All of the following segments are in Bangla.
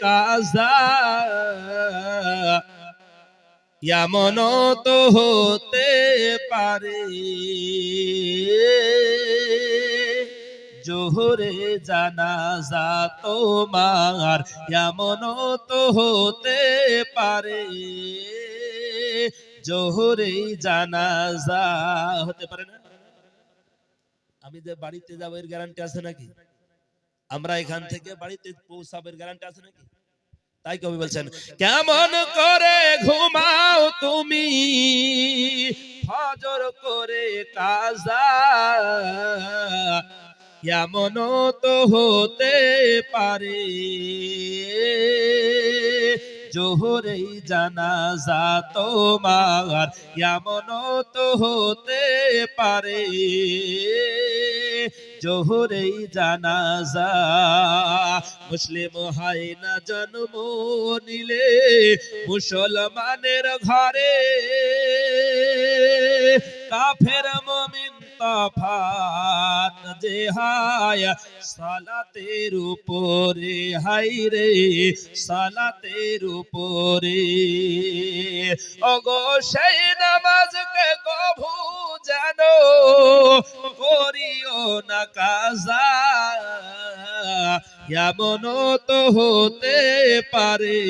কাজা এমন তো হতে পারে জোহরে জানাজা তোমার এমন তো হতে পারে জোহরে জানাজা হতে পারে না। আমি যে বাড়িতে যাবো এর গ্যারান্টি আছে নাকি? আমরা এখান থেকে বাড়িতে পৌঁছাবের গ্যারান্টি আছে নাকি? তাই কবি বলছেন, কেমন করে ঘুমাও তুমি ফজর করে কাজা এমন তো হতে পারে জোহরে জানাজা তোমার এমন তো হতে পারে জোহরে জানাজা। মুসলিম হয় না জন্ম নিলে মুসলমানের ঘরে কাফের মুমিন তফাত যে হয় সালাতের উপরে হাইরে সালাতের উপরে ওগো সেই নামাজকে কভু জানো করিও না কাজা এমন তো হতে পারে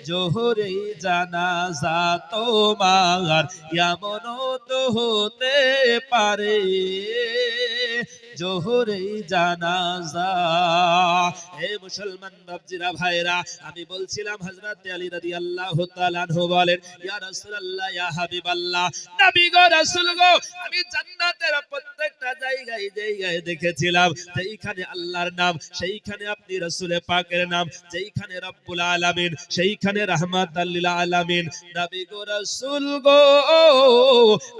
জোহরে জানাজা তোমার এমন তো হতে পারে জোহরে জানাজা। হে মুসলমান বাপজিরা ভাইরা, আমি বলছিলাম হযরত আলী রাদিয়াল্লাহু তাআলা আনহু বলেন, ইয়া রাসূলুল্লাহ ইয়া হাবিবাল্লাহ, নবী গো রাসূল গো, আমি জান্নাতের প্রত্যেকটা জায়গায় জায়গায় দেখেছিলাম যেইখানে আল্লাহর নাম সেইখানে আপনি রাসূলে পাকের নাম, যেইখানে রব্বুল আলামিন সেইখানে রাহমাতাল লিল আলামিন। নবী গো রাসূল গো,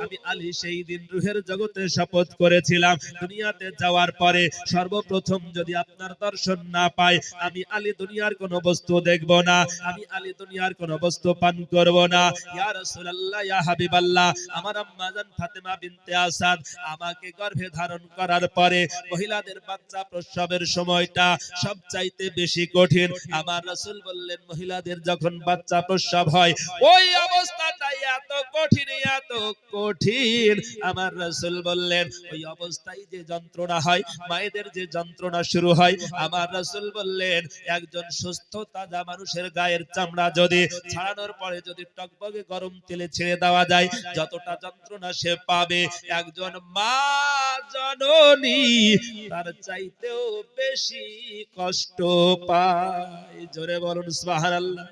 আমি আলী সেই দিন রূহের জগতে শপথ করেছিলাম দুনিয়াতে যাওয়ার পরে সর্বপ্রথম যদি আপনার দর্শন না পাই আমি আলী দুনিয়ার কোন বস্তু দেখব না, আমি আলী দুনিয়ার কোন বস্তু পান করব না। ইয়া রাসূলুল্লাহ ইয়া হাবিবাল্লাহ, আমার আম্মা জান ফাতেমা বিনতে আসাদ আমাকে গর্ভে ধারণ করার পরে মহিলাদের বাচ্চা প্রসবের সময়টা সবচাইতে বেশি কঠিন। আমার রাসূল বললেন মহিলাদের যখন বাচ্চা প্রসব হয় ওই অবস্থাটা এত কঠিন এত কঠিন। আমার রাসূল বললেন ওই অবস্থায় যে যন্ত্রণা হয় মায়েদের যে যন্ত্রণা শুরু হয়, আমার রাসূল বললেন একজন সুস্থ তাজা মানুষের গায়ের চামড়া যদি ছাড়ানোর পরে যদি টকবগে গরম তেলে ছেড়ে দেওয়া যায় যতটা যন্ত্রণা সে পাবে একজন মা জননী তার চাইতেও বেশি কষ্ট পায়। জোরে বলুন সুবহানাল্লাহ।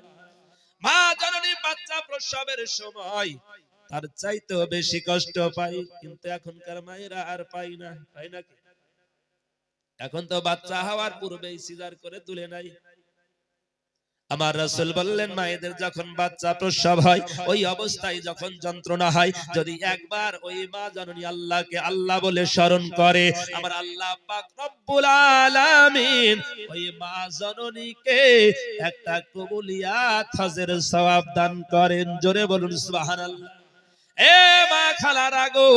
মা জননী বাচ্চা প্রসবের সময় তার চাইতেও বেশি কষ্ট পায়, কিন্তু এখনকার মায়েরা আর পায় না, পায় নাকি? এখন তো বাচ্চা হওয়ার পূর্বেই সিজার করে তুলে নাই। আমার রাসূল বললেন মায়েদের যখন বাচ্চা প্রসব হয় ওই অবস্থায় যখন যন্ত্রণা হয় যদি একবার ওই মা জননী আল্লাহকে আল্লাহ বলে স্মরণ করে আমার আল্লাহ পাক রব্বুল আলামিন ওই মা জননীকে একটা কবুলিয়াত হজের সওয়াব দান করেন। জোরে বলুন সুবহানাল্লাহ। এ মা খালারা গো,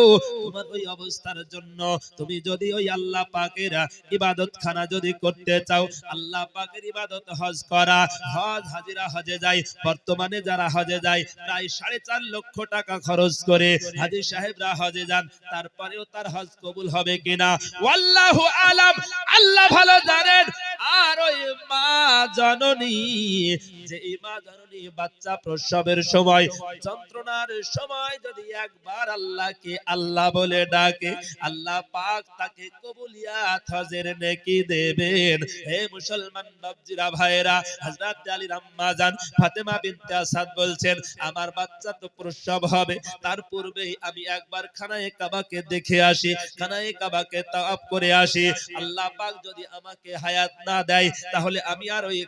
তোমার ওই অবস্থার জন্য তুমি যদি ওই আল্লাহ পাকের ইবাদতখানা যদি করতে চাও, আল্লাহ পাকের ইবাদত হজ করা, হজ হাজিরা হজে যায়। বর্তমানে যারা হজে যায় প্রায় 4.5 লক্ষ টাকা খরচ করে হাজী সাহেবরা হজে যান, তারপরেও তার হজ কবুল হবে কিনা আল্লাহু আলাম, আল্লাহ ভালো জানেন। আর ওই মা জননী যে মা জননী বাচ্চা প্রসবের সময় যন্ত্রণার সময় যদি একবার আল্লাহকে আল্লাহ বলে ডাকে আল্লাহ পাক তাকে কবুলিয়াত হজের নেকি দেবেন। হে মুসলমান বাপজিরা ভাইরা, হযরত আলীর আম্মা জান ফাতেমা বিনতে আসাদ বলছেন আমার বাচ্চা তো প্রসব হবে, তার পূর্বেই আমি একবার খানায়ে কাবাকে দেখে আসি, খানায়ে কাবাকে তাওয়াফ করে আসি। আল্লাহ পাক যদি আমাকে হায়াত না দেয় তাহলে আমি আর ওই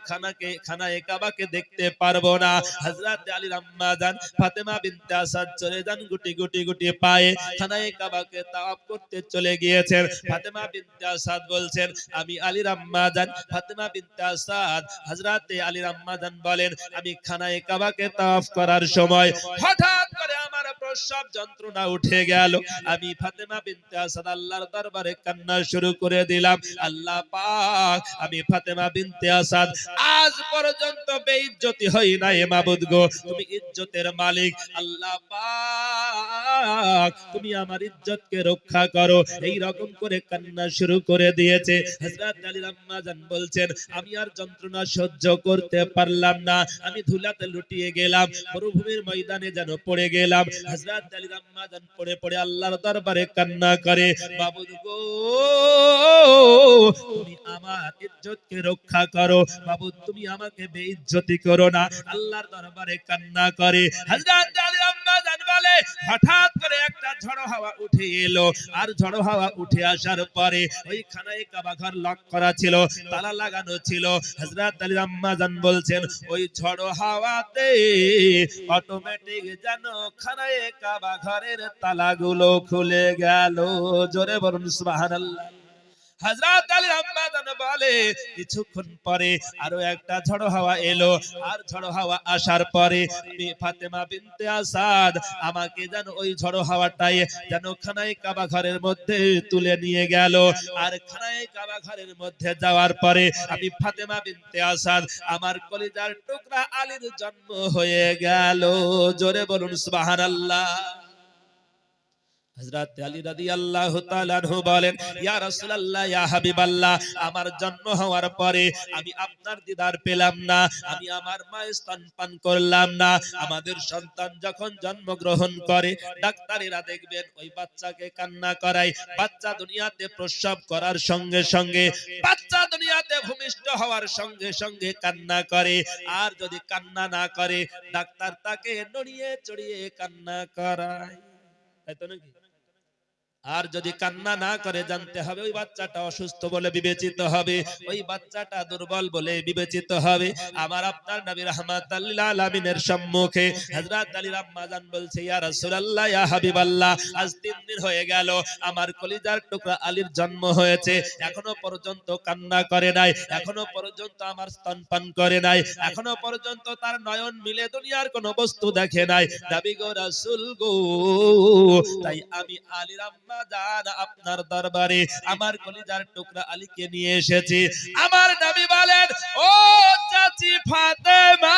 খানায়ে কাবাকে দেখতে পারবো না। হযরত আলীর আম্মা জান ফাতেমা বিনতে আসাদ চলে যান গুটি গুটি গুটি পায়ে খানায়ে কাবাকে তাওয়াফ করতে চলে গিয়েছেন। ফাতেমা বিনতে আসাদ বলছেন, আমি আলীর আম্মা জান ফাতেমা বিনতে আসাদ হযরত আলীর আম্মা জান বলেন, আমি খানায়ে কাবাকে তাওয়াফ করার সময় হঠাৎ করে আমার প্রস্রাব যন্ত্রণা উঠে গেল। আমি ফাতেমা বিনতে আসাদ আল্লাহর দরবারে কান্না শুরু করে দিলাম, আল্লাহ পাক, আমি ফাতেমা বিনতে আসাদ আজ পর্যন্ত বেইজ্জতি হই নাই মাবুদ গো, তুমি ইজ্জতের মালিক, আল্লাহ পাক তুমি আমার ইজ্জতকে রক্ষা করো। এই রকম করে কান্না শুরু করে দিয়েছে। হযরত আলীর আম্মা জান বলছেন, আমি আর যন্ত্রণা সহ্য করতে পারলাম না, আমি ধুলাতে লুটিয়ে গেলাম, মরুভূমির ময়দানে যেন পড়ে গেলাম। হযরত আলীর আম্মা জান পড়ে পড়ে আল্লাহর দরবারে কান্না করে, মাবুদ গো তুমি আমার ইজ্জতকে রক্ষা করো, মাবুদ তুমি আমাকে বেইজ্জতি করো না। আল্লাহর দরবারে কান্না করে। হযরত আলীর আম্মা জান বলে, হঠাৎ করে একটা ঝড়ো হাওয়া উঠে এলো, আর ঝড়ো হাওয়া উঠে আসার পরে ওই খানায়ে কাবা ঘর লক করা ছিল, তালা লাগানো ছিল। হযরত আলীর আম্মা জান বলছেন, ওই ঝড়ো হাওয়াতে অটোমেটিক যেন খানায়ে কাবা ঘরের তালাগুলো খুলে গেল। জোরে বলুন সুবহানাল্লাহ। হযরত আলীর আম্মা জান বলে, কিছুক্ষণ পরে আরো একটা ঝড়ো হাওয়া এলো, আর ঝড়ো হাওয়া আসার পরে ফাতেমা বিনতে আসাদ আমাকে যেন ওই ঝড়ো হাওয়াটাই যেন খানায়ে কাবা ঘরের মধ্যে তুলে নিয়ে গেল। আর খানায়ে কাবা ঘরের মধ্যে যাওয়ার পরে আমি ফাতেমা বিনতে আসাদ আমার কলিজার টুকরা আলীর জন্ম হয়ে গেল। জোরে বলুন সুবহানাল্লাহ। হযরত আলী রাদিয়াল্লাহু তাআলা আনহু বলেন, ইয়া রাসূলুল্লাহ, ইয়া হাবিবাল্লাহ, আমার জন্ম হওয়ার পরে আমি আপনার দিদার পেলাম না, আমি আমার মায়ের স্তন পান করলাম না। আমাদের সন্তান যখন জন্মগ্রহণ করে ডাক্তারেরা দেখবেন ওই বাচ্চাকে কান্না করায়, বাচ্চা দুনিয়াতে প্রসব করার সঙ্গে সঙ্গে, বাচ্চা দুনিয়াতে ভূমিষ্ঠ হওয়ার সঙ্গে সঙ্গে কান্না করে। আর যদি কান্না না করে ডাক্তার তাকে নড়িয়ে চড়িয়ে কান্না করায়, তাই তো নাকি? আর যদি কান্না না করে জানতে হবে ওই বাচ্চাটা অসুস্থ বলে বিবেচিত হবে, ওই বাচ্চাটা দুর্বল বলে বিবেচিত হবে। আমার আপনার নবী রাহমাতাল লিল আলামিনের সম্মুখে হযরত আলীর আম্মা জান বলছে, ইয়া রাসূলুল্লাহ, ইয়া হাবিবাল্লাহ, আজ 3 দিন হয়ে গেল আমার কলিজার টুকরা আলীর জন্ম হয়েছে, এখনো পর্যন্ত কান্না করে নাই, এখনো পর্যন্ত আমার স্তনপান করে নাই, এখনো পর্যন্ত তার নয়ন মিলে দুনিয়ার কোন বস্তু দেখে নাই। নবী গো, রাসূল গো, তাই আমি আলীর আম্মা জান আপনার দরবারে আমার কলিজার টুকরা আলীকে নিয়ে এসেছি। আমার নবী বলেন, ও চাচি ফাতেমা,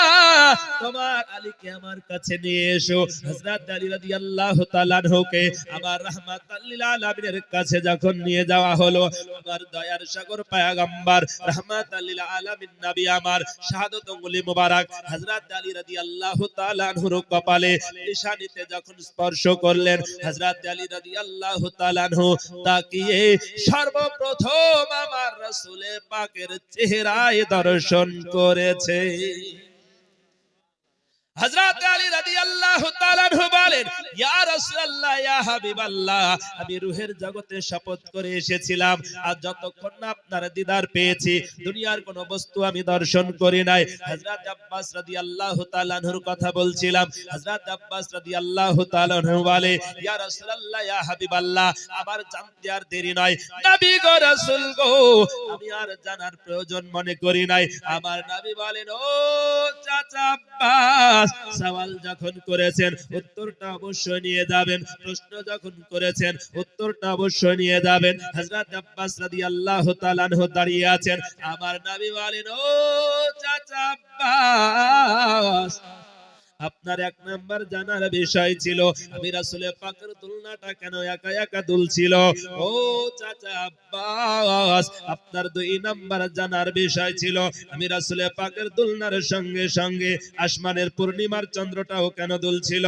তোমার আলীকে আমার কাছে নিয়ে এসো। হযরত আলী রাদিয়াল্লাহু তাআলা আনহুকে আমার রাহমাতাল লিল আলামিনের কাছে যখন নিয়ে যাওয়া হলো, আমার দয়ার সাগর পয়গম্বর রাহমাতাল লিল আলামিন নবী আমার শাহাদাত আঙ্গুলি মোবারক হযরত আলী রাদিয়াল্লাহু তাআলা আনহুর কপালে নিশানিতে যখন স্পর্শ করলেন, হযরত আলী রাদিয়াল্লাহু তাআলা আনহু তাকিয়ে সর্বপ্রথম আমার রাসূল পাকের চেহারায় দর্শন করেছে। হযরত আলী রাদিয়াল্লাহু তাআলা আনহু বলেন, ইয়া রাসূলুল্লাহ, ইয়া হাবিবাল্লাহ, আমি রূহের জগতে শপথ করে এসেছিলাম, আর যতক্ষণ না আপনার দিদার পেয়েছি দুনিয়ার কোন বস্তু আমি দর্শন করি নাই। হযরত আব্বাস রাদিয়াল্লাহু তাআলা আনহুর কথা বলছিলাম। হযরত আব্বাস রাদিয়াল্লাহু তাআলা আনহু বলে, ইয়া রাসূলুল্লাহ, ইয়া হাবিবাল্লাহ, আমার জানতে আর দেরি নয়, নবী গো, রাসূল গো, আমি আর জানার প্রয়োজন মনে করি নাই। আমার নবী বলেন, ও চাচা আব্বাস, সওয়াল যখন করেছেন উত্তরটা অবশ্যই নিয়ে যাবেন, প্রশ্ন যখন করেছেন উত্তরটা অবশ্যই নিয়ে যাবেন। হযরত আব্বাস রাদিয়াল্লাহু তাআলা আনহু দাঁড়িয়ে আছেন। আমার নবী বলেন, ও চাচা আব্বাস, আপনার এক নাম্বার জানার বিষয় ছিল আমি রাসূল পাকের দুলনাটা কেন একা একা দুলছিল। ও চাচা আব্বাস, আপনার 2 নাম্বার জানার বিষয় ছিল আমি রাসূল পাকের দুলনার সঙ্গে সঙ্গে আসমানের পূর্ণিমার চন্দ্রটাও কেন দুলছিল।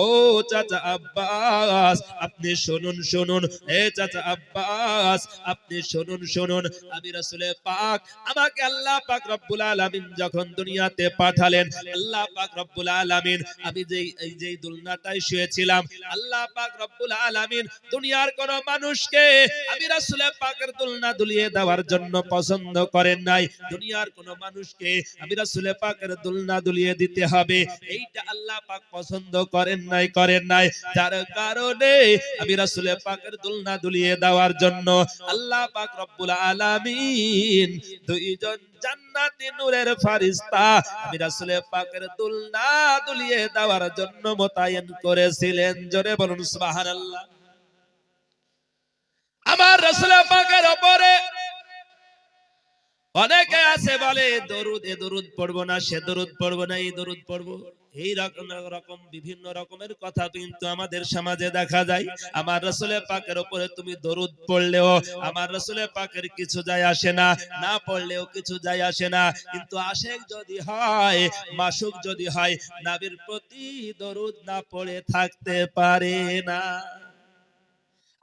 ও চাচা আব্বাস, আপনি শুনুন শুনুন, এ চাচা আব্বাস, আপনি শুনুন শুনুন, আমি রাসূল পাক, আমাকে আল্লাহ পাক রব্বুল আলামিন যখন দুনিয়াতে পাঠালেন, আল্লাহ পাক রব্বুল আলামিন আলামিন আমি যেই দুলনাটায় শুয়েছিলাম আল্লাহ পাক রব্বুল আলামিন দুনিয়ার কোন মানুষকে আমি রাসূল পাকের দুলনা দুলিয়ে দেওয়ার জন্য পছন্দ করেন নাই দুনিয়ার কোন মানুষকে আমি রাসূল পাকের দুলনা দুলিয়ে দিতে হবে এইটা আল্লাহ পাক পছন্দ করেন নাই যার কারণে আমি রাসূল পাকের দুলনা দুলিয়ে দেওয়ার জন্য আল্লাহ পাক রব্বুল আলামিন দুইজন জান্নাতি নূরের ফেরেশতা আমি রাসূল পাকের দুলনা দুলিয়ে দেওয়ার জন্য মোতায়েন করেছিলেন জোরে বলুন সুবহানাল্লাহ আমার রাসূল পাকের উপরে অনেকে আছে বলে দরুদ এ দরুদ পড়বো না সে দরুদ পড়বো না এই দরুদ পড়বো এই রকম বিভিন্ন রকমের কথা কিন্তু আমাদের সমাজে দেখা যায় আমার রাসূল পাকের উপরে তুমি দরুদ পড়লেও আমার রাসূল পাকের কিছু যায় আসে না না পড়লেও কিছু যায় আসে না কিন্তু আশিক যদি হয় মাসুক যদি হয় নবীর প্রতি দরুদ না পড়ে থাকতে পারে না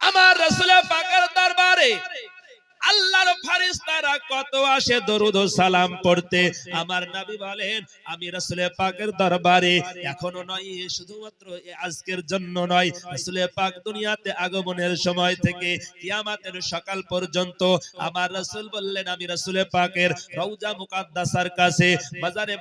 আমার রাসূল পাকের দরবারে আল্লাহর ফেরেশতারা কত আসে দরুদ ও সালাম পড়তে আমার নবী বলেন আমি রাসূল পাকের দরবারে এখনো নয় শুধুমাত্র আজকের জন্য নয় রাসূল পাক দুনিয়াতে আগমনের সময় থেকে কিয়ামতের সকাল পর্যন্ত আমার রাসূল বললেন আমি রাসূল পাকের রওজা মুকাদ্দাসার কাছে মাজারে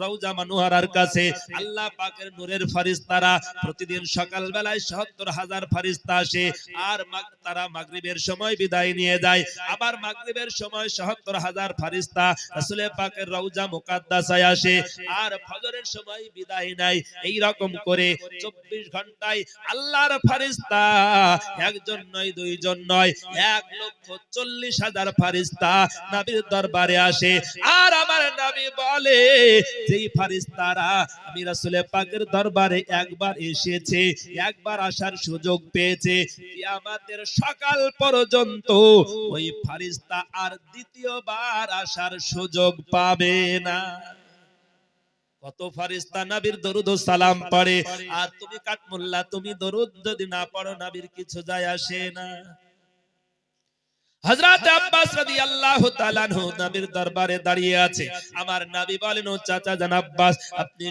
রওজা মানওয়ারার কাছে আল্লাহ পাকের নূরের ফেরেশতারা প্রতিদিন সকাল বেলায় ৭০,০০০ ফেরেশতা আসে আর তারা মাগরিবের সময় বিদায় নিয়ে যায় আবার মাগরিবের সময় ৭০,০০০ ফেরেশতা রাসূল পাকের রওজা মুকাদ্দাসায় আসে আর ফজরের সময় বিদায় নেয় এই রকম করে ২৪ ঘন্টায় আল্লাহর ফেরেশতা একজন নয় দুইজন নয় ১,৪০,০০০ ফেরেশতা নবীর দরবারে আসে আর আমার নবী বলে যেই ফেরেশতারা আমি রাসূল পাকের দরবারে একবার এসেছে একবার আসার সুযোগ পেয়েছে কিয়ামতের সকাল পর্যন্ত ওই ফেরেশতা আর দ্বিতীয়বার আসার সুযোগ পাবে না কত ফেরেশতা নবীর দরুদ ও সালাম পড়ে আর তুমি কাটমুল্লাহ তুমি দরুদ যদি না পড়ো নবীর কিছু যায় আসে না হযরত আব্বাস রাদিয়াল্লাহু তাআলা আনহু নবীর দরবারে দাঁড়িয়ে আছে আমার নবী বলেন ও চাচা জান আব্বাস আপনি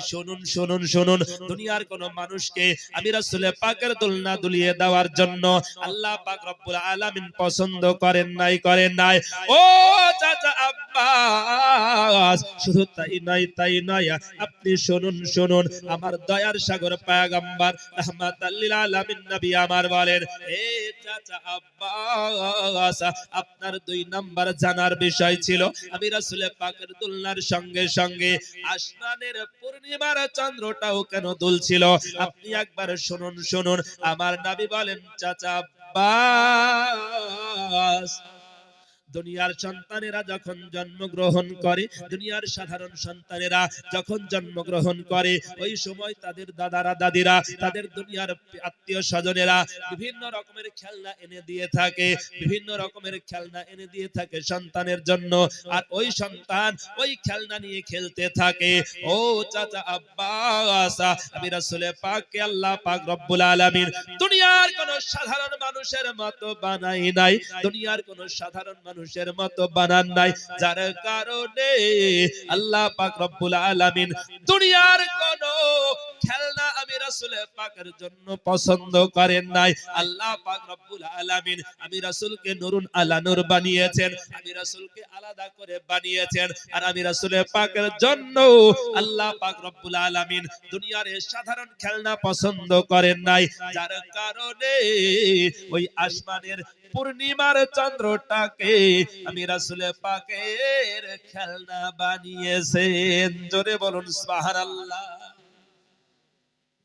শুনুন দুনিয়ার কোন মানুষকে আমি রাসূল পাকের দুলনা দুলিয়ে দেওয়ার জন্য আল্লাহ পাক রব্বুল আলামিন পছন্দ করেন নাই ও চাচা আব্বাস শুধু তাই নয় আপনি শুনুন আমার দয়ার সাগর পয়গম্বর রাহমাতাল লিল আলামিন নবী আমার বলেন এ চাচা আব্বাস আপনার ২ নাম্বার জানার বিষয় ছিল আমি রাসূল পাকের দুলনার সঙ্গে সঙ্গে আসমানের পূর্ণিমার চন্দ্রটাও কেন দুলছিল আপনি একবার শুনুন আমার নবী বলেন চাচা আব্বাস দুনিয়ার সন্তানেরা যখন জন্মগ্রহণ করে দুনিয়ার সাধারণ সন্তানেরা যখন জন্মগ্রহণ করে ওই সময় তাদের দাদারা দাদিরা তাদের দুনিয়ার আত্মীয় স্বজনেরা বিভিন্ন রকমের খেলনা এনে দিয়ে থাকে সন্তানের জন্য আর ওই সন্তান ওই খেলনা নিয়ে খেলতে থাকে ও চাচা আব্বাস আমি রাসূল পাককে আল্লাহ পাক রব্বুল আলামিন দুনিয়ার কোন সাধারণ মানুষের মতো বানাই নাই দুনিয়ার কোন সাধারণ মানুষের মতো বানান নাই যার কারণে আল্লাহ পাক রব্বুল আলামিন দুনিয়ার কোন খেলনা আমি রাসূল পাকের জন্য পছন্দ করেন নাই আল্লাহ পাক রব্বুল আলামিন আমি রাসূলকে নূরুন আলা নূর বানিয়েছেন আমি রাসূলকে আলাদা করে বানিয়েছেন আর আমি রাসূল পাকের জন্য আল্লাহ পাক রব্বুল আলামিন দুনিয়ার এই সাধারণ খেলনা পছন্দ করেন নাই যার কারণে ওই আসমানের পূর্ণিমার চন্দ্রটাকে আমি রাসূল পাকের খেলনা বানিয়েছেন জোরে বলুন সুবহানাল্লাহ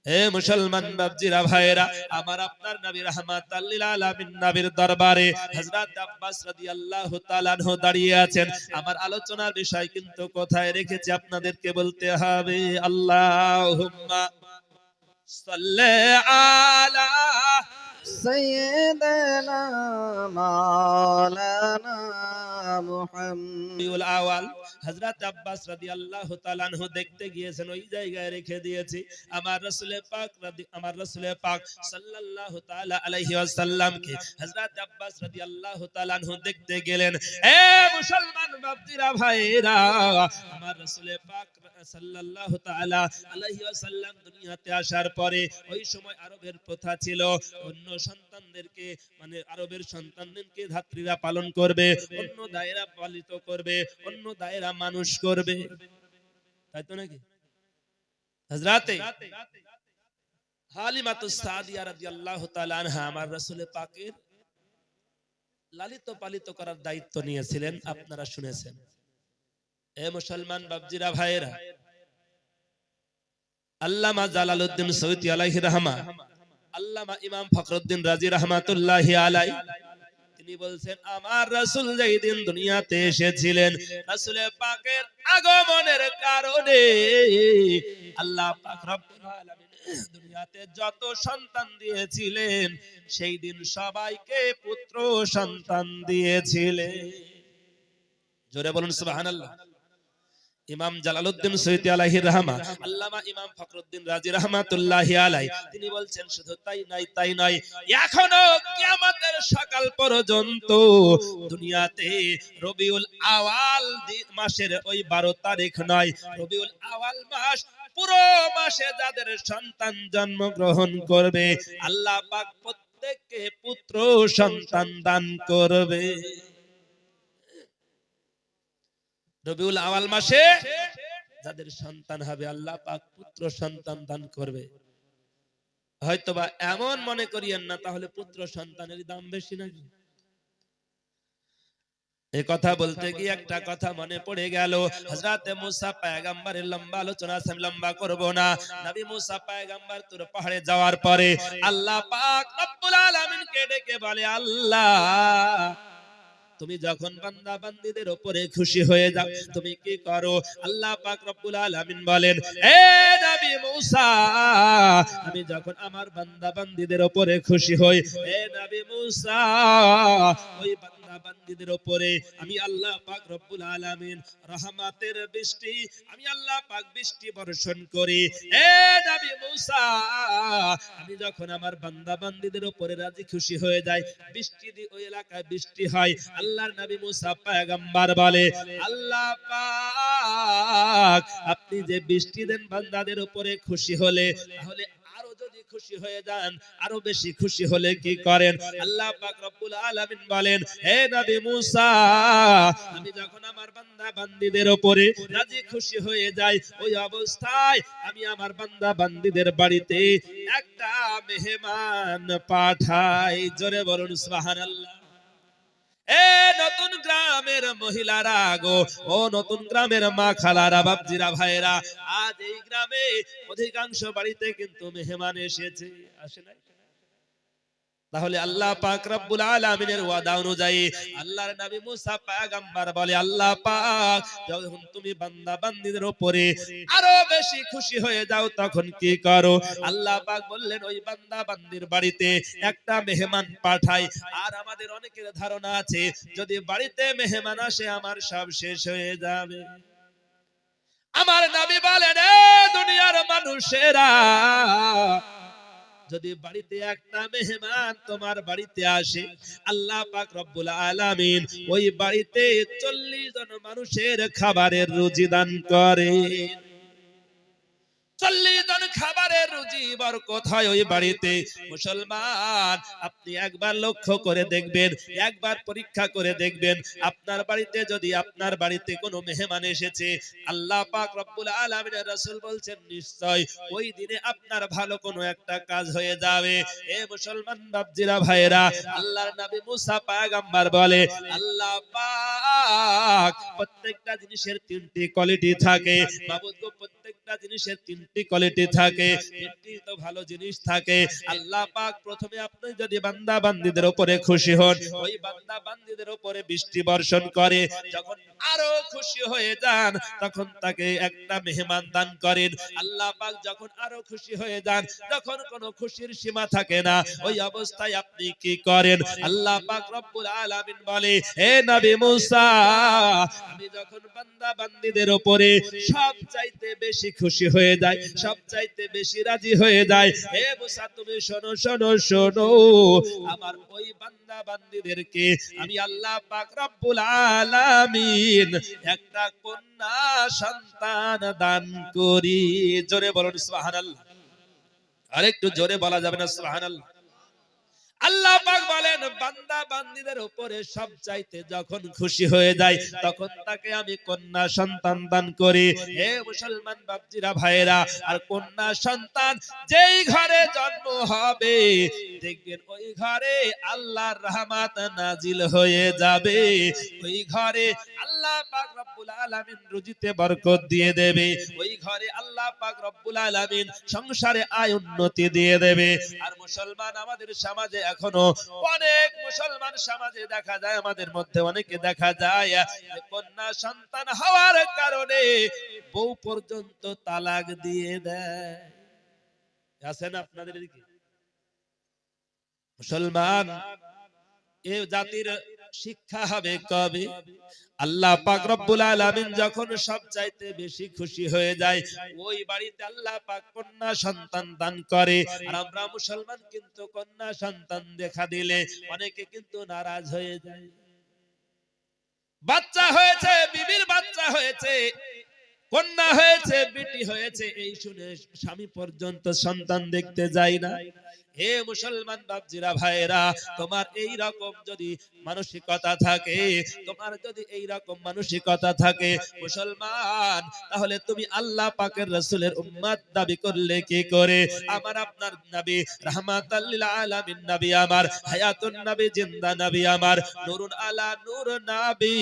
হে মুসলমান বাপজিরা ভাইরা আমার আপনার নবী রাহমাতাল লিল আলামিন নবীর দরবারে হযরত আব্বাস রাদিয়াল্লাহু তাআলা আনহু দাঁড়িয়ে আছেন আমার আলোচনার বিষয় কিন্তু কোথায় রেখেছি আপনাদেরকে বলতে হবে আল্লাহুম্মা সাল্লি আলা سيدنا مولانا محمد রবিউল আওয়াল হযরত আব্বাস রাদিয়াল্লাহু তাআলা আনহু দেখতে গিয়েছেন, ওই জায়গায় রেখে দিয়েছি। আমার রাসূল পাক সাল্লাল্লাহু তাআলা আলাইহি ওয়াসাল্লামকে হযরত আব্বাস রাদিয়াল্লাহু তাআলা আনহু দেখতে গেলেন। এ মুসলমান বাপজিরা ভাইরা, আমার রাসূল পাক সাল্লাল্লাহু তাআলা আলাইহি ওয়াসাল্লাম দুনিয়াতে আসার পরে ওই সময় আরবের প্রথা ছিল অন্য সন্তানদেরকে, মানে আরবের সন্তানদেরকে ধাত্রীরা পালন করবে, অন্য দায়েরা পালিত করবে, অন্য দায়েরা মানুষ করবে, তাই তো নাকি? হযরতে হালিমাতুস সাদিয়া রাদিয়াল্লাহু তাআলা আনহা আমার রাসূল পাকের লালিত পালিত করার দায়িত্ব নিয়েছিলেন, আপনারা শুনেছেন। এ মুসলমান বাপজিরা ভাইরা, আল্লামা জালালউদ্দিন সৈয়দী আলাইহি রাহমা, আল্লামা ইমাম ফখরুদ্দিন রাজি রাহমাতুল্লাহি আলাইহি, তিনি বলছেন আমার রাসূল যেই দিন দুনিয়াতে এসেছিলেন, রাসূল পাকের আগমনের কারণে আল্লাহ পাক রব্বুল আলামিন দুনিয়াতে যত সন্তান দিয়েছিলেন সেই দিন সবাইকে পুত্র সন্তান দিয়েছিলেন। জোরে বলুন সুবহানাল্লাহ। ইমাম জালালউদ্দিন সৈয়দী আলাইহি রাহমা, আল্লামা ইমাম ফখরুদ্দিন রাজি রাহমাতুল্লাহি আলাইহি, তিনি বলছেন শুধু তাই নয়, এখনো কিয়ামতের সকাল পর্যন্ত দুনিয়াতে রবিউল আওয়াল মাসের ওই 12 তারিখ নয়, রবিউল আওয়াল মাস পুরো মাসে যাদের সন্তান জন্মগ্রহণ করবে আল্লাহ পাক প্রত্যেককে পুত্র সন্তান দান করবে। রবিউল আওয়াল মাসে যাদের সন্তান হবে আল্লাহ পাক পুত্র সন্তান দান করবে। হয়তোবা এমন মনে করিয়েন না তাহলে পুত্র সন্তানের দাম বেশি নাকি? এই কথা বলতে গিয়ে একটা কথা মনে পড়ে গেল। হযরতে মুসা পয়গম্বরের লম্বা আলোচনা আমি লম্বা করব না। নবী মুসা পয়গম্বর তুর পাহাড়ে যাওয়ার পরে আল্লাহ পাক রব্বুল আলামিনকে ডেকে বলে, আল্লাহ তুমি যখন বান্দা বান্দীদের উপরে খুশি হয়ে যাও তুমি কি করো? আল্লাহ পাক রব্বুল আলামিন বলেন, এ নবী মুসা, আমি যখন আমার বান্দা বান্দীদের উপরে খুশি হই, এ নবী মুসা, ওই বান্দা বান্দীদের উপরে আমি আল্লাহ পাক রব্বুল আলামিন রহমতের বৃষ্টি, আমি আল্লাহ পাক বৃষ্টি বর্ষণ করি। এ নবী মুসা, আমি যখন আমার বান্দা বান্দীদের উপরে রাজি খুশি হয়ে যাই, বৃষ্টি দি ওই এলাকায় বৃষ্টি হয়। আল্লাহর নবী মুসা পয়গম্বর বলে, আল্লাহ পাক আপনি যে বৃষ্টি দেন বান্দাদের উপরে খুশি হলে, তাহলে আরো যদি খুশি হয়ে যান, আরো বেশি খুশি হলে কি করেন? আল্লাহ পাক রব্বুল আলামিন বলেন, হে নবী মুসা, আমি যখন আমার বান্দা বান্দীদের উপরে রাজি খুশি হয়ে যাই, ওই অবস্থায় আমি আমার বান্দা বান্দীদের বাড়িতে একটা মেহমান পাঠাই। জোরে বলুন সুবহানাল্লাহ। এ নতুন গ্রামের মহিলারা গো, ও নতুন গ্রামের মা খালারা বাপজিরা ভাইরা, আজ এই গ্রামে অধিকাংশ বাড়িতে কিন্তু মেহমান এসেছে, আসে নাই? তাহলে আল্লাহ পাক রব্বুল আলামিনের ওয়াদা অনুযায়ী আল্লাহর নবী মুসা পয়গম্বর বলে, আল্লাহ পাক যখন তুমি বান্দা বান্দীদের উপরে আরো বেশি খুশি হয়ে যাও তখন কি করো? আল্লাহ পাক বললেন, ওই বান্দা বান্দীর বাড়িতে একটা মেহমান পাঠাই। আর আমাদের অনেকের ধারণা আছে যদি বাড়িতে মেহমান আসে আমার সব শেষ হয়ে যাবে। আমার নবী বলেন, এ দুনিয়ার মানুষেরা, যদি বাড়িতে একটা মেহমান তোমার বাড়িতে আসে, আল্লাহ পাক রব্বুল আলামিন ওই বাড়িতে 40 জন মানুষের খাবারের রুজি দান করে। 40 জন খাবারের রুজি বরকত হয় ওই বাড়িতে। মুসলমান, আপনি একবার লক্ষ্য করে দেখবেন, একবার পরীক্ষা করে দেখবেন, আপনার বাড়িতে যদি আপনার বাড়িতে কোনো মেহমান এসেছে, আল্লাহ পাক রব্বুল আলামিনের রাসূল বলছেন নিশ্চয় ওই দিনে আপনার ভালো কোনো একটা কাজ হয়ে যাবে। এ মুসলমান বাপজিরা ভাইরা, আল্লাহর নবী মুসা পয়গম্বর বলে, আল্লাহ পাক প্রত্যেকটা জিনিসের 3টি কোয়ালিটি থাকে। মাবুদ গো, প্রত্যেকটা জিনিসের 3টি কোয়ালিটি থাকে, 3টি তো ভালো জিনিস থাকে। আল্লাহ পাক প্রথমে আপনি যদি বান্দা বান্দীদের উপরে খুশি হন, ওই বান্দা বান্দীদের উপরে বৃষ্টি বর্ষণ করে। যখন আরো খুশি হয়ে যান, তখন তাকে একটা মেহমান দান করেন। আল্লাহ পাক যখন আরো খুশি হয়ে যান, যখন কোনো খুশির সীমা থাকে না, ওই অবস্থায় আপনি কি করেন? আল্লাহ পাক রব্বুল আলামিন বলে, হে নবী মুসা, আমি যখন বান্দা বান্দীদের উপরে সবচাইতে বেশি খুশি হয়ে যাই, সবচাইতে বেশি রাজি হয়ে যায়, হে মুসা তুমি শোনো শোনো শোনো, আমার ওই বান্দা বান্দীদেরকে আমি আল্লাহ পাক রব্বুল আলামিন একটা কন্যা সন্তান দান করি। জোরে বলুন সুবহানাল্লাহ। আরেকটু জোরে বলা যাবে না সুবহানাল্লাহ? আল্লাহ পাক বলেন বান্দা বান্দীদের উপরে সবচাইতে যখন খুশি হয়ে যায়, তখন তাকে আমি কন্যা সন্তান দান করি। হে মুসলমান বাপজিরা ভাইরা, আর কন্যা সন্তান যেই ঘরে জন্ম হবে, দেখবেন ওই ঘরে আল্লাহর রহমত নাজিল হয়ে যাবে। ওই ঘরে আল্লাহ পাক রব্বুল আলামিন রুজিতে বরকত দিয়ে দেবে। ওই ঘরে আল্লাহ পাক রব্বুল আলামিন সংসারে আয় উন্নতি দিয়ে দেবে। আর মুসলমান আমাদের সমাজে এখনো অনেক মুসলমান সমাজে দেখা যায়, আমাদের মধ্যে অনেকে দেখা যায় যে কন্যা সন্তান হওয়ার কারণে বউ পর্যন্ত তালাক দিয়ে দেয়। আছেন আপনাদের এদিকে? মুসলমান এ জাতির শিক্ষা হবে কবে? আল্লাহ পাক রব্বুল আলামিন যখন সবচাইতে বেশি খুশি হয়ে যায়, ওই বাড়িতে আল্লাহ পাক কন্যা সন্তান দান করে। আর আমরা মুসলমান কিন্তু কন্যা সন্তান দেখা দিলে অনেকে কিন্তু নারাজ হয়ে যায়। বাচ্চা হয়েছে, বিবির বাচ্চা হয়েছে, কন্যা হয়েছে, বেটি হয়েছে, এই শুনে স্বামী পর্যন্ত সন্তান দেখতে যায় না। হে মুসলমান বাপজিরা ভাইরা, তোমার এই রকম যদি মানসিকতা থাকে, তোমার যদি এই রকম মানসিকতা থাকে মুসলমান, তাহলে তুমি আল্লাহ পাকের রাসূলের উম্মত দাবি করলে কি করে? আমার আপনার নবী রাহমাতাল লিল আলামিন নবী, আমার হায়াতুন নবী, জিন্দা নবী, আমার নূরুন আলা নূর নবী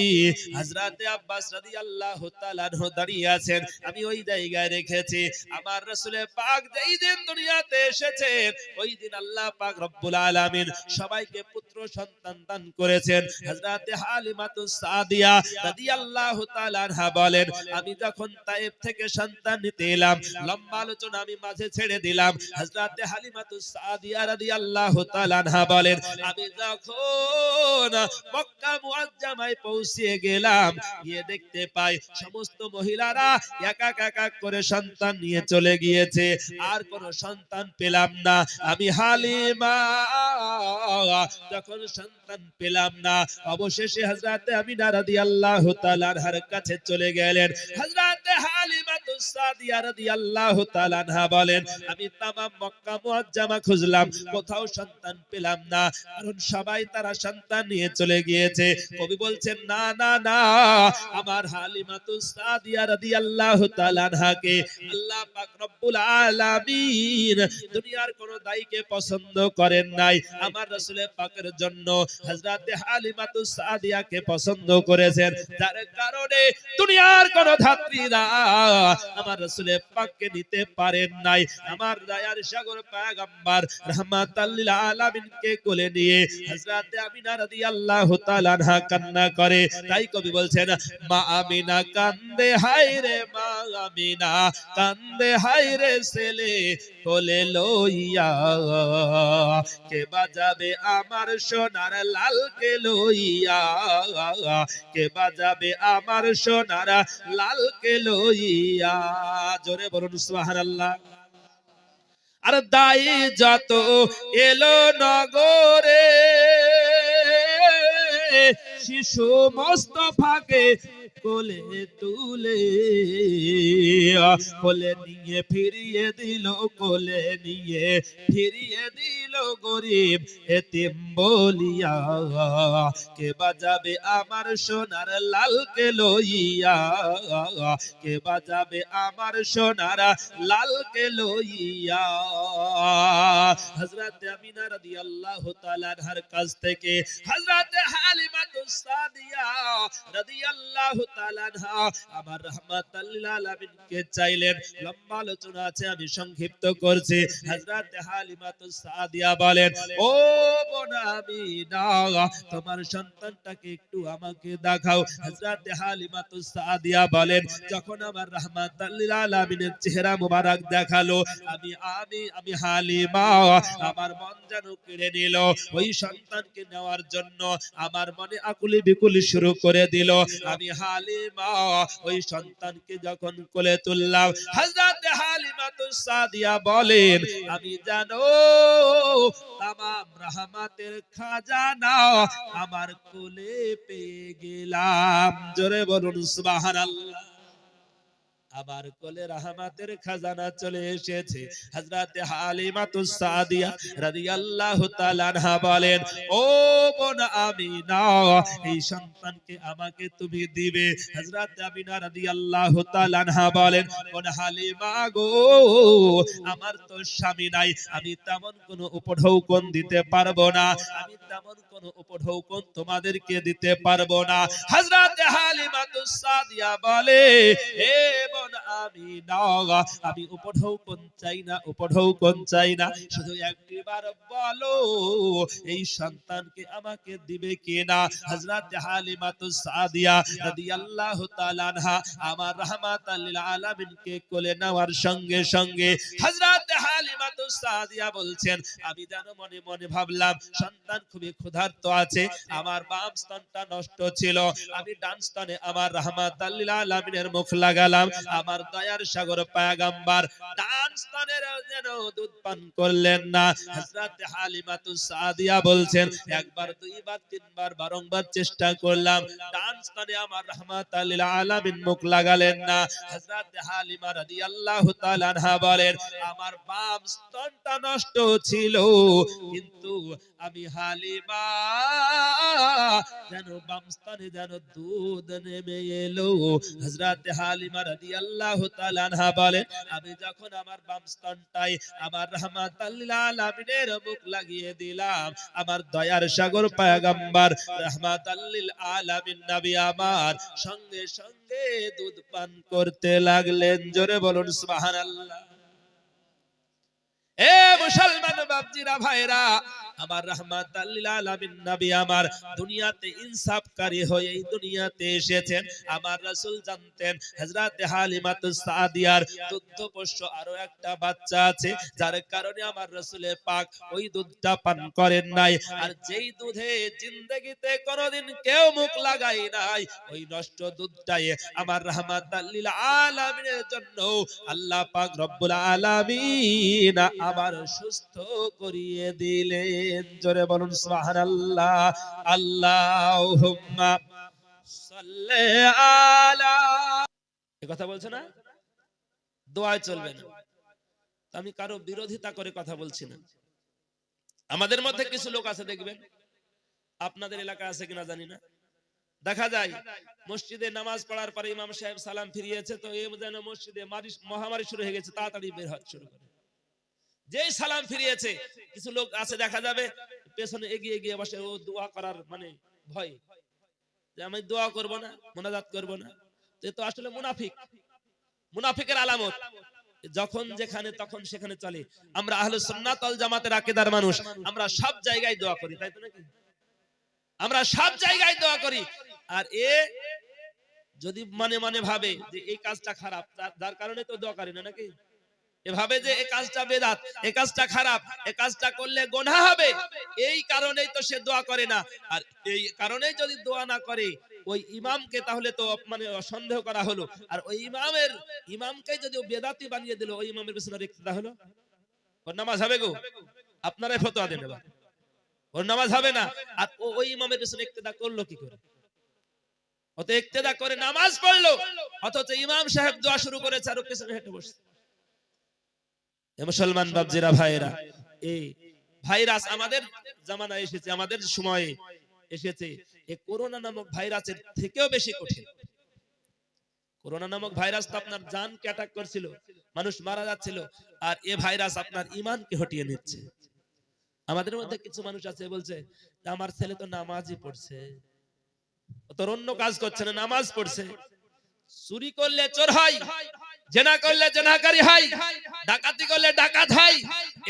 হযরত আব্বাস রাদিয়াল্লাহু তাআলা আনহু দাঁড়িয়ে আছেন। আমি ওই জায়গায় রেখেছি আমার রাসূলে পাক যেই দিন দুনিয়াতে এসেছেন, ওই দিন আল্লাহ পাক রব্বুল আলামিন সবাইকে পুত্র সন্তান দান করেছেন। হযরত হালিমাতুস সাদিয়া রাদিয়াল্লাহু তাআলা আনহা বলেন, আমি যখন তায়েফ থেকে সন্তান নিতে এলাম, লম্বা আলোচনা আমি মাঝে ছেড়ে দিলাম। হযরত হালিমাতুস সাদিয়া রাদিয়াল্লাহু তাআলা আনহা বলেন, আমি যখন মক্কা মুআজ্জামায় পৌঁছে গেলাম, গিয়ে দেখতে পাই সমস্ত মহিলারা এক এক করে সন্তান নিয়ে চলে গিয়েছে, আর কোন সন্তান পেলাম না। আমি হালিমা যখন সন্তান পেলাম না, অবশেষে হযরত আমিনা রাদিয়াল্লাহু তাআলা আনহার কাছে চলে গেলেন। হযরত হালিমাতুস সাদিয়া রাদিয়াল্লাহু তাআলা আনহা বলেন, আমি तमाम মক্কা মুআজ্জামা খুঁজলাম, কোথাও সন্তান পেলাম না, কারণ সবাই তারা সন্তান নিয়ে চলে গিয়েছে। কবি বলছেন, না না না, আমার হালিমাতুস সাদিয়া রাদিয়াল্লাহু তাআলা আনহাকে আল্লাহ পাক রব্বুল আলামিন দুনিয়ার কোন দায়ীকে পছন্দ করেন নাই, আমার রাসূল পাকের জন্য হযরত হালিমাতুস সাদিয়াকে পছন্দ করেছেন, যার কারণে দুনিয়ার কোন ধাত্রীরা আমার রাসূল পাককে নিতে পারেন নাই। আমার দয়ার সাগর পয়গম্বর রাহমাতাল লিল আলামিনকে কোলে নিয়ে হযরত আমিনা রাদিয়াল্লাহু তাআলা আনহা কান্না করে। তাই কবি বলছেন, মা আমিনা কান্দে হায় রে, মা আমিনা কান্দে হায় রে, ছেলে কোলে লইয়া, কে বাজাবে আমার সোনার লালকে লইয়া, কে বাজাবে আমার সোনার লালকে লইয়া। জোরে বলুন সুবহানাল্লাহ। আর দায়ী যত এলো নগরে, শিশু মোস্তফাকে কোলে তুলে, কোলে নিয়ে ফিরিয়ে দিল, কোলে নিয়ে ফিরিয়ে দিল গরিব এতিম বলিয়া, কে বাজাবে আমার সোনার লালকে লইয়া, কে বাজাবে আমার সোনার লালকে লইয়া। হযরত আমিনা রাদিয়াল্লাহু তাআলা আনহার কাছ থেকে হযরত হালিমাতুস সাদিয়া রাদিয়াল্লাহু তাআলা আনহা আমার রাহমাতাল লিল আলামিনকে চাইলেন। লম্বা আলোচনা আছে, আমি সংক্ষিপ্ত করছি। হযরত হালিমাতুস সাদিয়া বলেন, ও বোন আমিনা, তোমার সন্তানটাকে একটু আমাকে দেখাও। হযরত হালিমাতুস সাদিয়া বলেন, যখন আমার রাহমাতাল লিল আলামিনের চেহারা মোবারক দেখালো, আমি হালিমা, আমার মন যেন কেড়ে নিল। ওই সন্তানকে নেওয়ার জন্য আমার মনে আকুলি বিকুলি শুরু করে দিল। আমি হালিমা ওই সন্তানকে যখন কোলে তুললাম, হযরত হালিমাতুস সাদিয়া বলেন, আমি জানো তামাম রহমতের খাজানা আমার কোলে পেয়ে গেলাম। জোরে বলুন সুবহানাল্লাহ। আবার কোলে রহমতের খাজানা চলে এসেছে। হযরত হালিমাতুস সাদিয়া রাদিয়াল্লাহু তাআলা আনহা বলেন, ও বোন আমিনা, এই সন্তানকে আমাকে তুমি দিবে। হযরত আমিনা রাদিয়াল্লাহু তাআলা আনহা বলেন, বোন হালিমা গো, আমার তো স্বামী নাই, আমি তেমন কোনো উপঢৌকন দিতে পারবো না, আমি তেমন কোনো উপঢৌকন তোমাদেরকে দিতে পারবো না। হযরত হালিমাতুস সাদিয়া বলে, হে আমি উপঢৌকন চাই না, উপঢৌকন চাই না, শুধু একবার বলো এই সন্তানকে আমাকে দিবে কিনা। হযরত হালিমাতুস সাদিয়া রাদিয়াল্লাহু তাআলা আনহা আমার রাহমাতাল লিল আলামিনকে কোলে নেওয়ার সঙ্গে সঙ্গে হযরত হালিমাতুস সাদিয়া বলছেন, আমি যেন মনে মনে ভাবলাম সন্তান খুবই ক্ষুধার্ত আছে, আমার বাম স্তনটা নষ্ট ছিল, আমি ডান স্তনে আমার রাহমাতাল লিল আলামিনের মুখ লাগালাম। আমার দয়ার সাগর পয়গম্বর ডান স্তনের যেন দুধ পান করলেন না। হযরত হালিমাতুস সাদিয়া বলছেন, একবার দুইবার তিনবার বারংবার চেষ্টা করলাম, ডান স্তনে আমার রাহমাতাল লিল আলামিন মুখ লাগালেন না। হযরত হালিমা রাদিয়াল্লাহু তাআলা আনহা বলেন, আমার বাম স্তনটা নষ্ট ছিল, কিন্তু আমি হালিমা যেন বাম স্তনে যেন দুধ নেমে এলো। হযরত হালিমা রাদিয়াল্লাহু তাআলা আনহা বলেন, আমি যখন আমার বাম স্তনটাই আমার রাহমাতাল লিল আলামিনের মুখ লাগিয়ে দিলাম, আমার দয়ার সাগর পয়গম্বর রাহমাতাল লিল আলামিন নবী আমার সঙ্গে সঙ্গে দুধ পান করতে লাগলেন। জোরে বলুন সুবহানাল্লাহ। এ মুসলমান বাপজিরা ভাইরা, আমার রাহমাতাল লিল আলামিন নবী আমার দুনিয়াতে ইনসাফকারী হয়ে এই দুনিয়াতে এসেছেন। আমার রাসূল জানতেন হযরত হালিমাতুস সাদিয়ার দুগ্ধপোষ্য আরো একটা বাচ্চা আছে, যার কারণে আমার রাসূলে পাক ওই দুধটা পান করেন নাই। আর যেই দুধে জিন্দেগিতে কোনোদিন কেউ মুখ লাগাই নাই, ওই নষ্ট দুধটাই আমার রাহমাতাল লিল আলামিনের জন্য আল্লাহ পাক রব্বুল আলামিন আবার সুস্থ করিয়ে দিলেন। জোরে বলুন সুবহানাল্লাহ। আল্লাহুম্মা সাল্লি আলা, এই কথা বলছে না, দোয়ায় চলবে না। আমি কারো বিরোধিতা করে কথা বলছি না। আমাদের মধ্যে কিছু লোক আছে, দেখবেন আপনাদের এলাকায় আছে কিনা জানি না, দেখা যায় মসজিদে নামাজ পড়ার পরে ইমাম সাহেব সালাম ফিরিয়েছে, তো এই যেন মসজিদে মহামারী শুরু হয়ে গেছে, তাড়াতাড়ি বের হতে শুরু করে। যেই সালাম ফিরিয়েছে, কিছু লোক আছে দেখা যাবে পেছনে এগিয়ে গিয়ে বসে, ও দোয়া করার মানে ভয়, যে আমি দোয়া করব না, মোনাজাত করব না। তো আসলে মুনাফিক, মুনাফিকের আলামত। যখন যেখানে তখন সেখানে চলে। আমরা আহলে সুন্নাত ওয়াল জামাতের আকীদার মানুষ, আমরা সব জায়গায় দোয়া করি, তাই তো নাকি? আমরা সব জায়গায় দোয়া করি। আর এ যদি মানে মানে ভাবে যে এই কাজটা খারাপ, যার কারণে তো দোয়া করি না নাকি? এভাবে যে এই কাজটা বেদাত, এই কাজটা খারাপ, এই কাজটা করলে গুনাহ হবে, এই কারণেই তো সে দোয়া করে না। আর এই কারণেই যদি দোয়া না করে ওই ইমামকে, তাহলে তো মানে সন্দেহ করা হলো। আর ওই ইমামকে যদি বেদাতি বানিয়ে দিল, ওই ইমামের পিছনে ইক্তেদা হলো, ওর নামাজ হবে গো? আপনারাই ফতোয়া দেন, এবার ওর নামাজ হবে না। আর ওই ইমামের পিছনে ইক্তেদা করলো কি করে? অত ইক্তেদা করে নামাজ পড়লো, অথচ ইমাম সাহেব দোয়া শুরু করেছে আর ওর পিছনে হেঁটে বসছে। মুসলমান বাপজিরা ভাইরা, এই ভাইরাস আমাদের জামানায় এসেছে, আমাদের সময়ে এসেছে। এই করোনা নামক ভাইরাসের থেকেও বেশি কঠিন। করোনা নামক ভাইরাস তো আপনার জানকে অ্যাটাক করছিল, মানুষ মারা যাচ্ছিল, আর এই ভাইরাস আপনার ঈমানকে হটিয়ে নিচ্ছে। আমাদের মধ্যে কিছু মানুষ আছে বলছে আমার ছেলে তো নামাজই পড়ছে, তোর অন্য কাজ করছে না, নামাজ পড়ছে। চুরি করলে চোর হয়, জেনা করলে জেনাকারী হয়, ডাকাতি করলে ডাকাত হয়,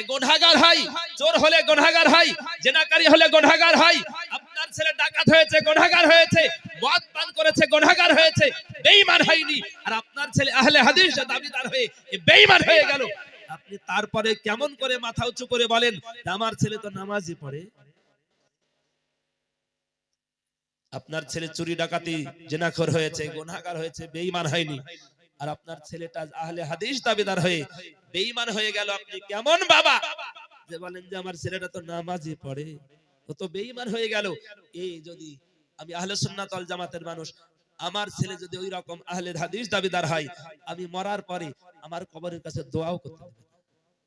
এ গুনাহগার হয়। চোর হলে গুনাহগার হয়, জেনাকারী হলে গুনাহগার হয়। আপনার ছেলে ডাকাত হয়েছে, গুনাহগার হয়েছে, মদ পান করেছে, গুনাহগার হয়েছে, বেঈমান হয়নি। আর আপনার ছেলে আহলে হাদিস দাবিদার হয়ে এ বেঈমান হয়ে গেল। আপনি তারপরে কেমন করে মাথা উঁচু করে বলেন আমার ছেলে তো নামাজই পড়ে? আপনার ছেলে চুরি ডাকাতি জেনাখোর হয়েছে, গুনাহগার হয়েছে, বেঈমান হয়নি। আর আপনার ছেলেটা আহলে হাদিস দাবিদার হয়ে বেঈমান হয়ে গেল। আপনি কেমন বাবা যে বলেন যে আমার ছেলেটা তো নামাজই পড়ে? ও তো বেঈমান হয়ে গেল। এই যদি আমি আহলে সুন্নাত ওয়াল জামাতের মানুষ, আমার ছেলে যদি ওই রকম আহলে হাদিস দাবিদার হয়, আমি মরার পরে আমার কবরের কাছে দোয়াও করতে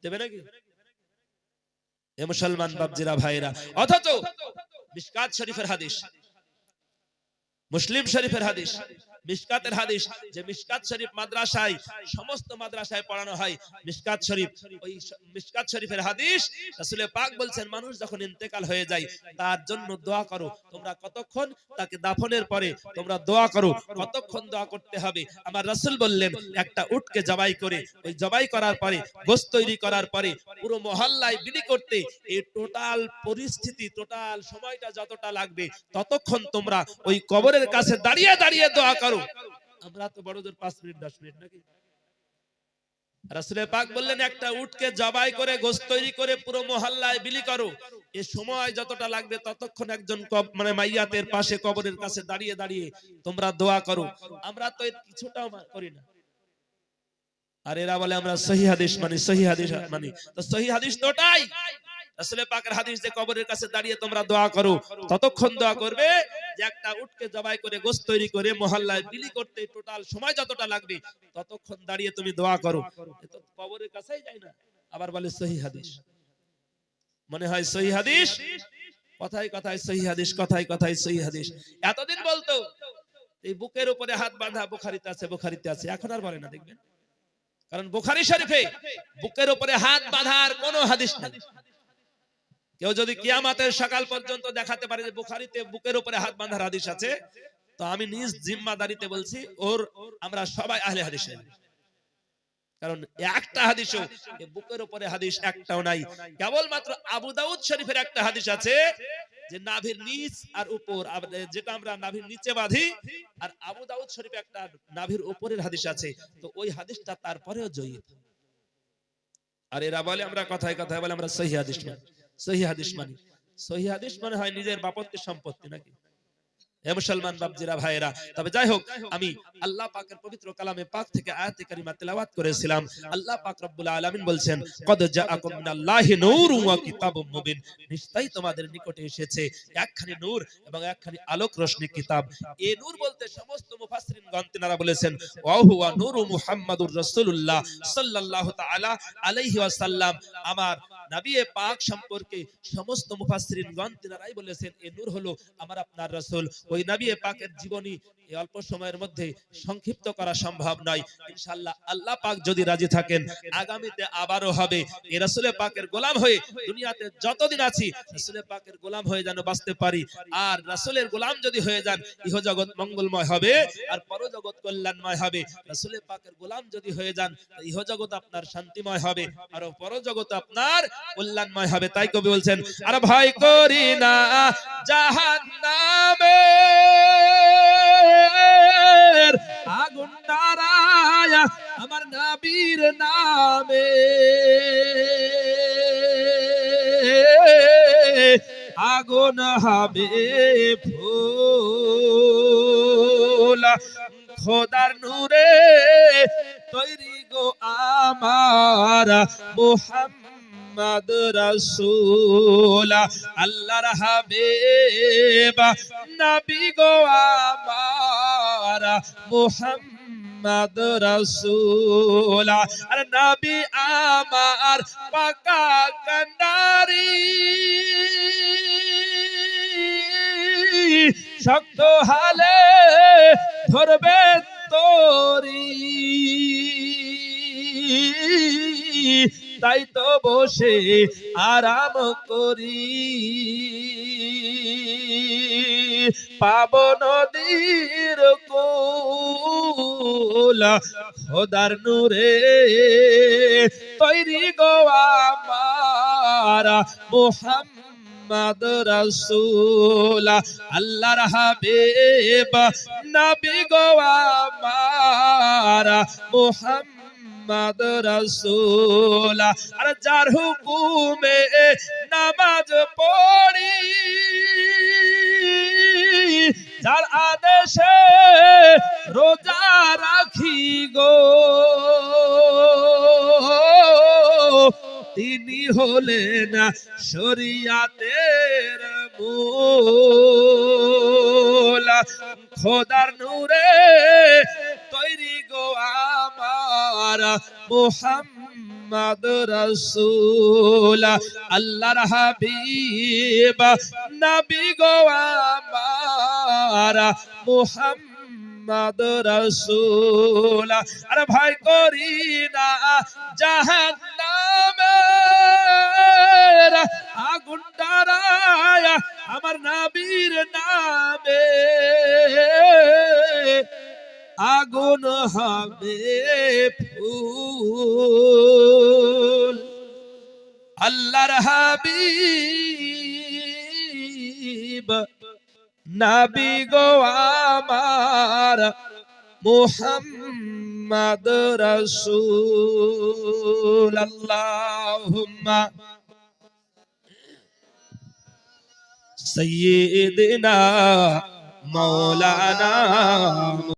দেবে নাকি? এ মুসলমান বাপজিরা ভাইরা, অথচ মিশকাত শরীফের হাদিস, মুসলিম শরীফের হাদিস, মিশকাতের হাদিস, যে মিশকাত শরীফ মাদ্রাসায়, সমস্ত মাদ্রাসায় পড়ানো হয় মিশকাত শরীফ। ওই মিশকাত শরীফের হাদিস রাসূল পাক বলছেন মানুষ যখন ইন্তেকাল হয়ে যায় তার জন্য দোয়া করো। তোমরা কতক্ষণ তাকে দাফনের পরে তোমরা দোয়া করো, কতক্ষণ দোয়া করতে হবে? আমার রাসূল বললেন একটা উটকে জবাই করে, ওই জবাই করার পরে গোশত তৈরি করার পরে পুরো মহল্লায় বিলি করতে এই টোটাল পরিস্থিতি, টোটাল সময়টা যতটা লাগবে ততক্ষণ তোমরা ওই কবরের কাছে দাঁড়িয়ে দাঁড়িয়ে দোয়া করো। আমরা তো বড় জোর 5 মিনিট 10 মিনিট নাকি? রাসূল পাক বললেন একটা উটকে জবাই করে গোশত তৈরি করে পুরো মহল্লায় বিলি করো। এই সময় যতটা লাগবে ততক্ষণ একজন মানে মাইয়াতের পাশে কবরের কাছে দাঁড়িয়ে দাঁড়িয়ে তোমরা দোয়া করো। আমরা তো এর কিছুটাও করি না। আর এরা বলে আমরা সহিহ হাদিস মানি, সহিহ হাদিস মানি। তো সহিহ হাদিস তো ওটাই, রাসূল পাকের হাদিস যে কবরের কাছে দাঁড়িয়ে তোমরা দোয়া করো। ততক্ষণ দোয়া করবে যে একটা উটকে জবাই করে গোশত তৈরি করে মহল্লায় বিলি করতে টোটাল সময় যতটা লাগবে ততক্ষণ দাঁড়িয়ে তুমি দোয়া করো। এ তো কবরের কাছেই যায় না, আবার বলে সহিহ হাদিস। মনে হয় সহিহ হাদিস, কথায় কথায় সহিহ হাদিস, কথায় কথায় সহিহ হাদিস। এতদিন বলতো এই বুকের উপরে হাত বাঁধা বুখারীতে আছে, বুখারীতে আছে, এখন আর বলে না, দেখবেন। কারণ বুখারী শরীফে বুকের উপরে হাত বাঁধার কোনো হাদিস নেই। কেউ যদি কিয়ামতের সকাল পর্যন্ত দেখাতে পারে যে বুখারীতে বুকের উপরে হাত বাঁধার হাদিস আছে, তো আমি নিজ জিম্মাদারিতে বলছি ওর আমরা সবাই আহলে হাদিস। কারণ একটা হাদিসও বুকের উপরে হাদিস একটাও নাই। কেবলমাত্র আবু দাউদ শরীফের একটা হাদিস আছে যে নাভির নিচ আর উপর, যেটা আমরা নাভির নিচে বাঁধি, আর আবু দাউদ শরীফে একটা নাভির উপরের হাদিস আছে। তো ওই হাদিসটা তারপরেও জয়ীফ। আর এরা বলে আমরা কথায় কথায় বলে আমরা সহিহ হাদিস মানি, সহিহ হাদিস মানি। সহিহ হাদিস মানে হয় নিজের বাপত্বের সম্পত্তি নাকি? হে মুসলমান বাপজিরা ভাইরা, তবে যাই হোক, আমি আল্লাহ পাকের পবিত্র কালামে পাক থেকে আয়াতে কারিমা তেলাওয়াত করেছিলাম। আল্লাহ পাক রব্বুল আলামিন বলছেন কদ জাআকুম মিনাল্লাহি নূরুন ওয়া কিতাবুম মুবিন, নিশ্চয়ই তোমাদের নিকটে এসেছে একখানি নূর এবং একখানি আলোক রোশনি কিতাব। এই নূর বলতে সমস্ত মুফাসসিরিনগণ তিনারা বলেছেন ওয়া হুয়া নূরু মুহাম্মাদুর রাসূলুল্লাহ সাল্লাল্লাহু তাআলা আলাইহি ওয়াসাল্লাম। আমার নবী পাক সম্পর্কে সমস্ত মুফাসসিরিনগণ তিনারাই বলেছেন এই নূর হলো আমার আপনার রাসূল। ওই নবী পাকের জীবনী এই অল্প সময়ের মধ্যে সংক্ষিপ্ত করা সম্ভব নয়। ইনশাআল্লাহ আল্লাহ পাক যদি রাজি থাকেন আগামীতে আবারও হবে। এই রাসূল পাকের গোলাম হয়ে দুনিয়াতে যতদিন আছি রাসূল পাকের গোলাম হয়ে যেন বাঁচতে পারি। আর রাসূলের গোলাম যদি হয়ে যান ইহজগৎ মঙ্গলময় হবে আর পরজগৎ কল্যাণময় হবে। রাসূল পাকের গোলাম যদি হয়ে যান ইহজগৎ আপনার শান্তিময় হবে আর পরজগৎ আপনার কল্যাণময় হবে। তাই কবি বলছেন আর ভয় করি না জাহান্নামে আগুন নারায়া আমার নবীর নামে, আগুন হবে ফুল খোদার নূরে তৈরি গো আমার মুহাম্মদ রাসূল, আল্লাহর হাবিব নবী গো আমার মুহাম্মদ রাসূল। আর নবী আমার পাকা কান্ডারি শক্ত হালে ধরবে তোরি, তাই তো বসে আরাম করি। পাবো নদীর কুল খোদার নূরে তৈরি গো আমার মুহাম্মদ রাসূল আল্লাহর হাবিব নবী গো আমার মুহাম্মদ রাসূল আর যার হুকুমে নামাজ পড়ি যার আদেশে রোজা রাখি গো তিনি হলেন শরিয়াতের মূল খোদার নূরে তৈরি গো আমার মুহাম্মদ রাসূল আল্লাহর হাবিব নবী গো আমার মুহাম্মদ রাসূল আরে ভাই করি না জাহান্নামের আগুন টারায়া আমার নবীর নামে আগুন হবে ফুল আল্লাহর হাবিব নবী গো আমার মুহাম্মদ রাসূল আল্লাহুম্মা সাইয়্যিদিনা মাওলানা